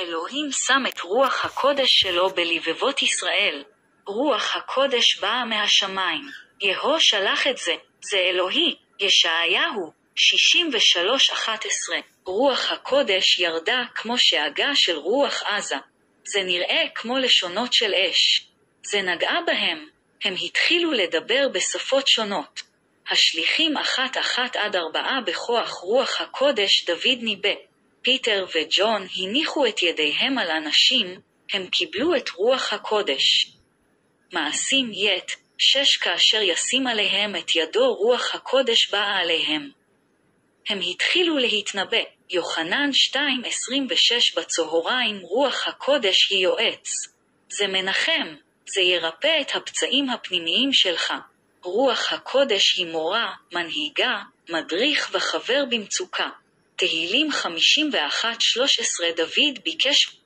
אלוהים שם את רוח הקודש שלו בלבבות ישראל. רוח הקודש באה מהשמיים. יהו שלח את זה, זה אלוהי. ישעיהו 63:11. רוח הקודש ירדה כמו שאגה של רוח עזה. זה נראה כמו לשונות של אש. זה נגעה בהם. הם התחילו לדבר בשפות שונות. השליחים 1:1-4 בכוח רוח הקודש דוד ניבא. פיטר וג'ון הניחו את ידיהם על אנשים, הם קיבלו את רוח הקודש. מעשים ית 6 כאשר ישים עליהם את ידו רוח הקודש באה עליהם. הם התחילו להתנבא. יוחנן 2:26 בצהריים רוח הקודש היא יועץ. זה מנחם, זה ירפא את הפצעים הפנימיים שלך. רוח הקודש היא מורה, מנהיגה, מדריך וחבר במצוקה. תהילים 51:13 דוד ביקש